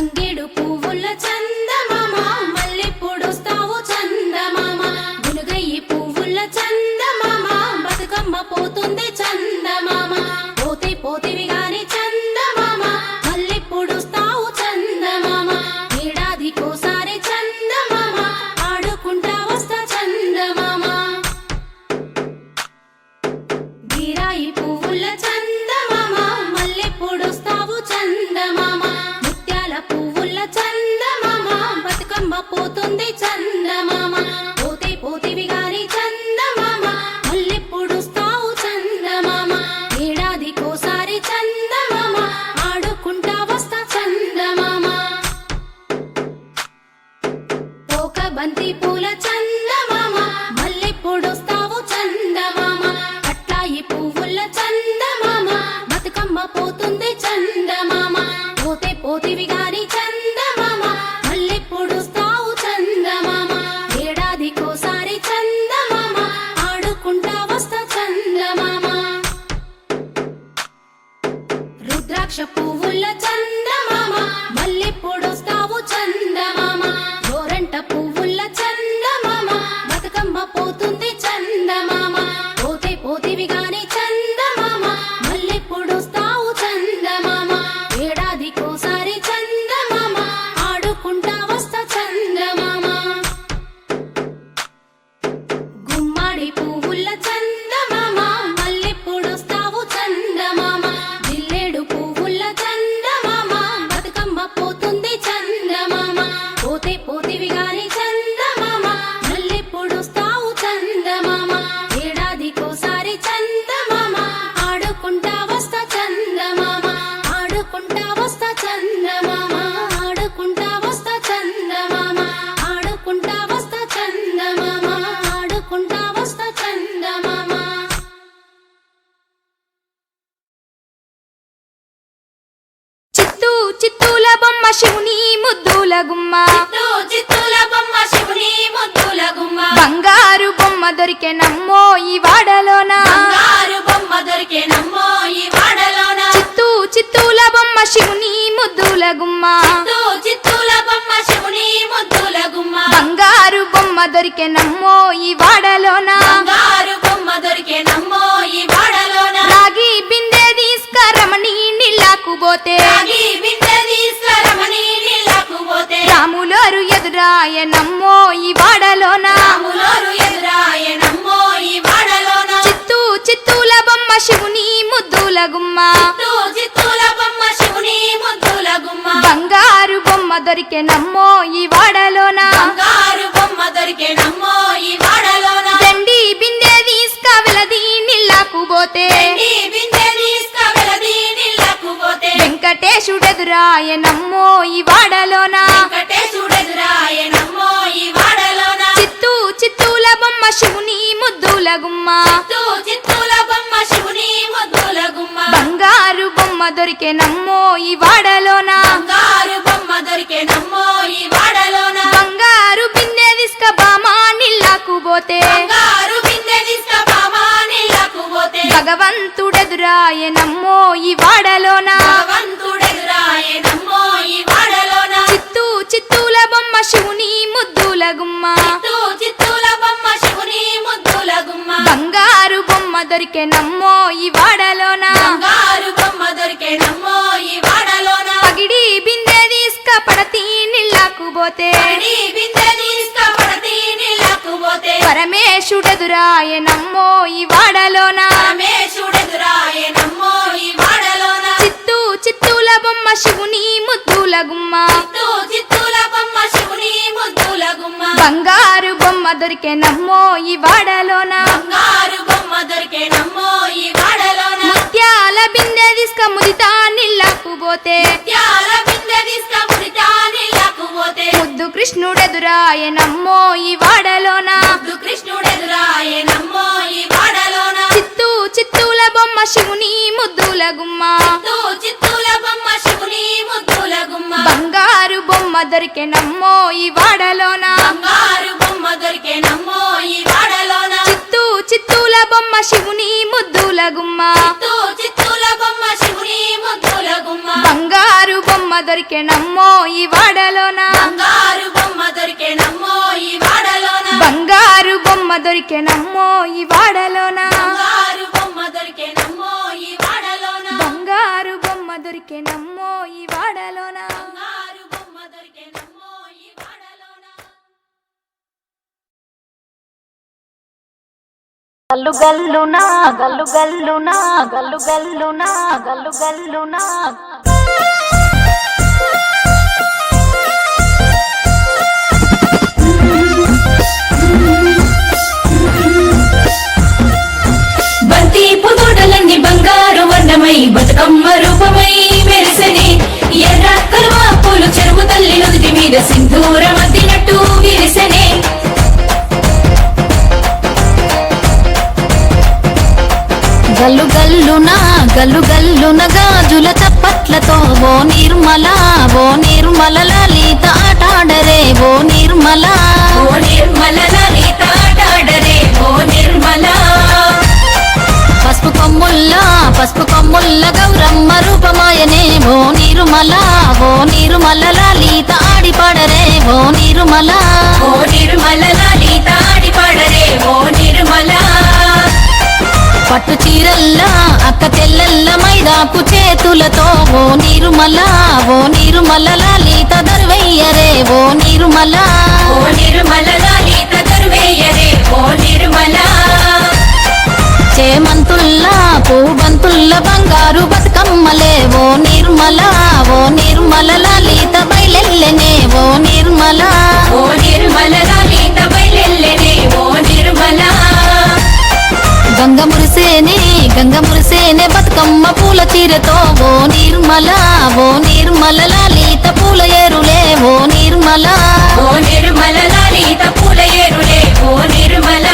తంగేడు పువ్వుల చందమామ మల్లెప్పుడొస్తావు చందమామ గునుగయ్యి పువ్వుల చందమామ బతుకమ్మ పోతుంది చందమామ పోతే పోతివి గాని చందమామ మల్లెప్పుడొస్తావు చందమామ ఏడాదికోసారి చందమామ ఆడుకుంటా వస్తా చందమామ గిరాయి పువ్వుల చందమామ మల్లెప్పుడొస్తావు చందమామ ముత్యాల పువ్వుల చందమామ బతుకమ్మ పోతుంది చందమామ పోతే పోతివి గాని చందమామ మల్లెప్పుడొస్తావు చందమామ ఏడాదికోసారి చందమామ ఆడుకుంటా వస్తా చందమామ పోక బంతి పూల చందమామ మల్లెప్పుడొస్తావు చందమామ అట్లాయి పువ్వుల చందమామ బతుకమ్మ పోతుంది చందమామ పోతే పోతివి గాని చందమామ మల్లెప్పుడొస్తావు చందమామ ఏడాదికోసారి చందమామ ఆడుకుంటా వస్తా చందమామ రుద్రాక్ష పువ్వుల చందమామ మల్లెప్పుడొస్తావు చందమామ గోరంట పువ్వుల చందమామ బతుకమ్మ పోతుంది చందమామ పోతే పోతివి గాని చందమామ మల్లెప్పుడొస్తావు చందమామ ఏడాదికోసారి చందమామ ఆడుకుంటా వస్తా చందమామ గుమ్మడి పువ్వుల చందమామ మల్లెప్పుడొస్తావు చందమామ జిల్లేడు పువ్వుల చందమామ బతుకమ్మ పోతుంది చందమామ పోతే పోతివి గాని చందమామ మల్లెప్పుడొస్తావు చందమామ ఏడాదికోసారి చందమామ ఆడుకుంటా వస్తా చందమామ ఆడుకుంటా వస్తా చందమామ ఆడుకుంటా వస్తా చందమామ ఆడుకుంటా వస్తా చందమామ ఆడుకుంటా వస్తా చందమామ చిత్తూ చిత్తూల బొమ్మ శివుని ముద్దుల గుమ్మ చిత్తూల బొమ్మ శివుని ముద్దుల గుమ్మ బంగారు బొమ్మ దొరికే నమ్మో ఈ వాడలోన బంగారు బొమ్మ దొరికే నమ్మో ఈ వాడలోన చిత్తూ చిత్తూల బొమ్మ శివుని ముద్దుల గుమ్మ చిత్తూల బొమ్మ శివుని ముద్దుల గుమ్మ బంగారు బొమ్మ దొరికే నమ్మో ఈ వాడలోన బంగారు బొమ్మ దొరికే నమ్మో ఈ వాడలోన రాగి బిందె తీసుకరమణి నీళ్ళకు పోతే రాగి బిందె తీసుకురమని నీళ్ళకు పోతే రాములోరు ఎదురాయ నమ్మో ఈ వాడలోన రాములోరు ఎదురాయ నమ్మో ఈ వాడలోన చిత్తూ చిత్తూల బొమ్మ శివుని ముద్దుల గుమ్మ చిత్తూల బొమ్మ శివుని ముద్దుల గుమ్మ బంగారు బొమ్మ దొరికే నమ్మో ఈ వాడలోన బంగారు బొమ్మ దొరికే నమ్మో ఈ వాడలోన దండి బిందె తీసుకవెలది నీళ్ళకు పోతే నీ బిందె తీసుకువెలది నీళ్ళకు పోతే వెంకటేశుడెదురాయ నమ్మో ఈ వాడలోన వెంకటేశుడెదురాయ నమ్మో ఈ వాడలోన చిత్తూ చిత్తూల బొమ్మ శివుని ముద్దుల గుమ్మ చిత్తూల బొమ్మ శివుని ముద్దుల గుమ్మ బంగారు బొమ్మ దొరికే నమ్మో ఈ వాడలోన బంగారు బొమ్మ దొరికే నమ్మో ఈ వాడలోన బంగారు బిందె తీసుక బామా నీళ్ళకు పోతే బంగారు బిందె తీసుకుపోమా నీళ్ళకు పోతే భగవంతుడెదురాయ నమ్మో ఈ వాడలోన భగవంతుడెదురాయ నమ్మో ఈ వాడలోన చిత్తూ చిత్తూల బొమ్మ శివుని ముద్దుల గుమ్మ చిత్తూల బొమ్మ శివుని ముద్దుల గుమ్మ బంగారు బొమ్మ దొరికే నమ్మో ఈ వాడలోన బంగారు బొమ్మ దొరికే నమ్మో ఈ వాడలోన పగిడి బిందె తీసుక పడతీ నీళ్ళకు పోతే నీ బిందె తీసుకుపడతి నీళ్ళకు పోతే పరమేశుడెదురాయ నమ్మో ఈ వాడలోన రమేశుడెదురాయ నమ్మో ఈ వాడలోన చిత్తూ చిత్తూల బొమ్మ శివుని ముద్దుల గుమ్మ చిత్తూల బొమ్మ శివుని ముద్దుల గుమ్మ బంగారు బొమ్మ దొరికే నమ్మో ఈ వాడలోన బంగారు బొమ్మ దొరికే నమ్మో ఈ వాడలోన ముత్యాల బిందె తీసుక ముదితా నీళ్ళకు పోతే త్యాల బిందె తీసుకుపుడితా నీళ్ళకు పోతే ముద్దు కృష్ణుడెదురాయ నమ్మో ఈ వాడలోన కృష్ణుడెదురాయ నమ్మో ఈ వాడలోన చిత్తూ చిత్తూల బొమ్మ శివుని ముద్దుల గుమ్మ చిత్తూల బొమ్మ శివుని ముద్దుల గుమ్మ బంగారు బొమ్మ దొరికే నమ్మో ఈ వాడలోన బంగారు బొమ్మ దొరికే నమ్మో ఈ వాడలోన చిత్తూ చిత్తూల బొమ్మ శివుని ముద్దుల గుమ్మ చిత్తూల బొమ్మ శివుని ముద్దుల గుమ్మ బంగారు బొమ్మ దొరికెనమ్మో ఈ వాడలోన బంగారు బొమ్మ దొరికెనమ్మో ఈ వాడలోన బంగారు బొమ్మ దొరికెనమ్మో ఈ వాడలోన బంగారు బొమ్మ దొరికెనమ్మో ఈ వాడలోన బంగారు బొమ్మ దొరికెనమ్మో ఈ వాడలోన బంగారు బొమ్మ దొరికెనమ్మో ఈ వాడలోన గల్లు గల్లునా గల్లు గల్లునా గల్లు గల్లునా గల్లు గల్లునా బంతి పుదోటలన్నీ బంగారు వర్ణమై బతుకమ్మ రూపమై మెరిసెనే ఎర్ర కలువ పూలు చెరువు తల్లి నుదుటి మీద సింధూరం అద్దినట్టు విరిసెనే గల్లు గల్లునా గల్లు గల్లున గాజుల చప్పట్లతో ఓ నిర్మల లలిత ఆటాడరే ఓ నిర్మల ఓ నిర్మల లలిత ఆటాడరే ఓ నిర్మల పసుపు కొమ్ముల్ల గౌరమ్మ రూపమాయనే ఓ నిర్మల లలిత ఆడిపాడరే ఓ నిర్మల ఓ నిర్మల లలిత ఆడిపాడరే ఓ నిర్మల పట్టు చీరల్లా అక్క తెల్లల్ల మైదాకు చేతులతో ఓ నిర్మల లలిత దర్వయ్యరే ఓ నిర్మల ఓ నిర్మల లలిత దర్వేయరే ఓ నిర్మల చేమంతుల్లా పూబంతుల్ల బంగారు బతుకమ్మలే ఓ నిర్మల లలిత బయలెల్లెనే ఓ నిర్మల ఓ నిర్మల లలిత బయలెల్లెనే ఓ నిర్మల గంగ మురిసేనే బతుకమ్మ పూల చీరతో ఓ నిర్మల లలిత పూల ఏరులే ఓ నిర్మల ఓ నిర్మల లలిత పూల ఏరులే ఓ నిర్మల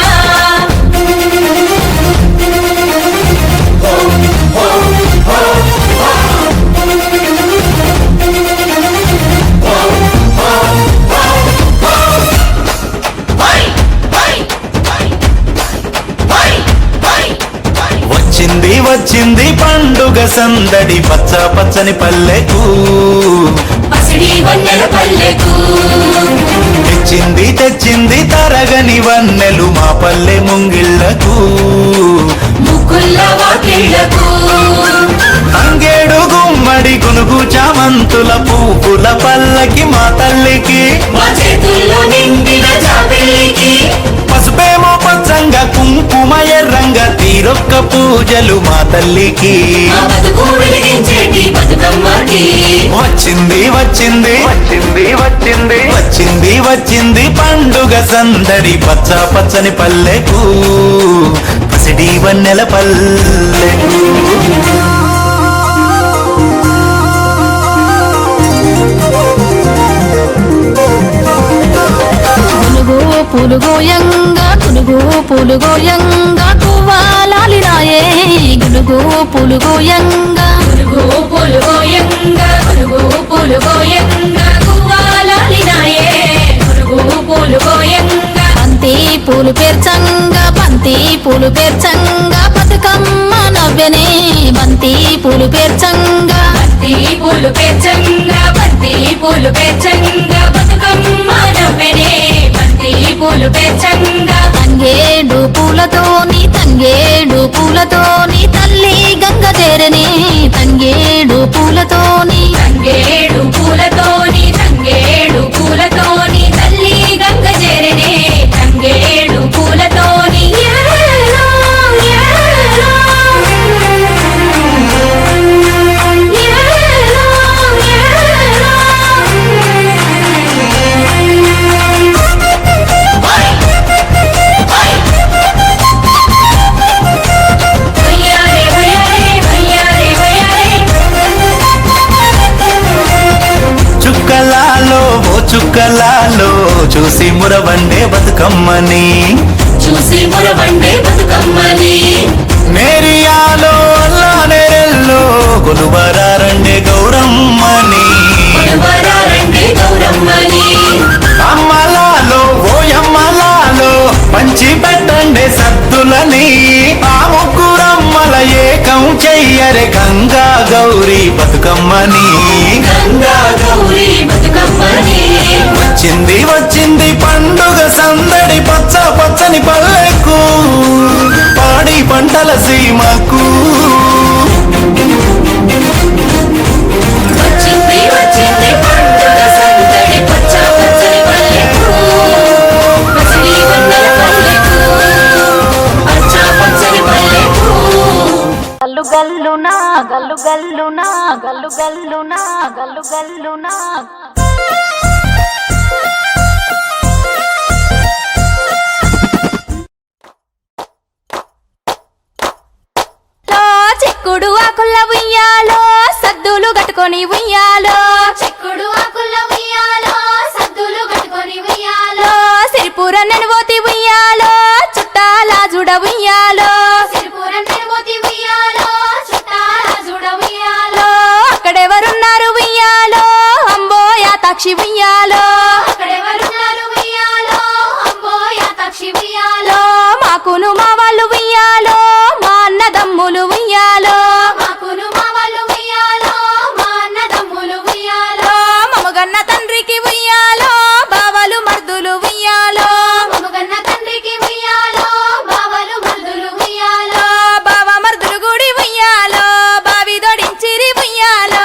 వచ్చింది పండుగ సందడి పచ్చ పచ్చని పల్లెకు పసిడి వన్నెల పల్లెకు తెచ్చింది తరగని వన్నెలు మా పల్లె ముంగిళ్లకు ముక్కుల్ల వాకిళ్లకు తంగేడు గుమ్మడి గునుగు చామంతుల పువ్వుల పల్లకి మా తల్లికి మా చేతుల్లో నిండిన జాబిల్లికి పసుపేమో పచ్చంగా కుంకుమ ఎర్రంగా తీరొక్క పూజలు మా తల్లికి మా బతుకు వెలిగించేటి బతుకమ్మకి వచ్చింది పండుగ సందడి పచ్చ పచ్చని పల్లెకు పసిడి వన్నెల పల్లెకు పులుగు పూలుగోయంగా కువ్వాలాలినాయే గునుగు పూలుగోయంగా పులుగోయంగా గువ్వాలాలినాయే పులుగోయంగా బంతి పూలు పేర్చంగా బతుకమ్మ నవ్వెనే బంతి పూలు పేర్చంగా బతుకమ్మ నవ్వెనే బంతి పూలు పేర్చంగా తంగేడు పూలతోని తల్లి గంగ చేరనే తంగేడు పూలతోని తల్లి గంగ చేరనే తంగేడు పూలతోని చుక్కలాలో చూసి మురవండే బతుకమ్మని నేరియాలో అల్లానేరెల్లో కొలువరారండే గౌరమ్మని అమ్మలాలో ఓయమ్మలాలో పంచి పెట్టండే సద్దులని ఆ ముగ్గురమ్మల ఏకం చెయ్యరే గంగా గౌరీ బతుకమ్మని పచ్చని పల్లెకు పాడి పంటల సీమకు వచ్చింది వచ్చింది పండుగ సందడి పచ్చ పచ్చని పల్లెకు పసిడి వన్నెల పల్లెకు పచ్చ పచ్చని పల్లెకు గల్లు గల్లునా గల్లు గల్లునా గల్లు గల్లునా గల్లు గల్లునా లో చిక్కుడు ఆకుల ఉయ్యాలో సద్దులు కట్టుకొని ఉయ్యాలో చిక్కుడు ఆకుల ఉయ్యాలో సద్దులు కట్టుకొని ఉయ్యాలో సిరిపుర నెనవోతి ఉయ్యాలో చుట్టాల జుడ ఉయ్యాలో సిరిపుర నెలమోతి ఉయ్యాలో చుట్టాల జుడ ఉయ్యాలో అక్కడెవరున్నారు ఉయ్యాలో అంబోయ తాక్షి ఉయ్యాలో అక్కడెవరున్నారు ఉయ్యాలో అంబోయ తక్షి ఉయ్యాలో మాకును మా వాళ్ళు ఉయ్యాలో మా అన్నదమ్ములు ఉయ్యాలో మాకును మా వాళ్ళు ఉయ్యాలో మా అన్నదమ్ములు ఉయ్యాలో మమగన్న తండ్రికి ఉయ్యాలో బావలు మర్దులు ఉయ్యాలో మమగన్న తండ్రికి ఉయ్యాలో బావలు మర్దులు ఉయ్యాలో బావ మర్దులు గుడి ఉయ్యాలో బావి దొడించిరి ఉయ్యాలో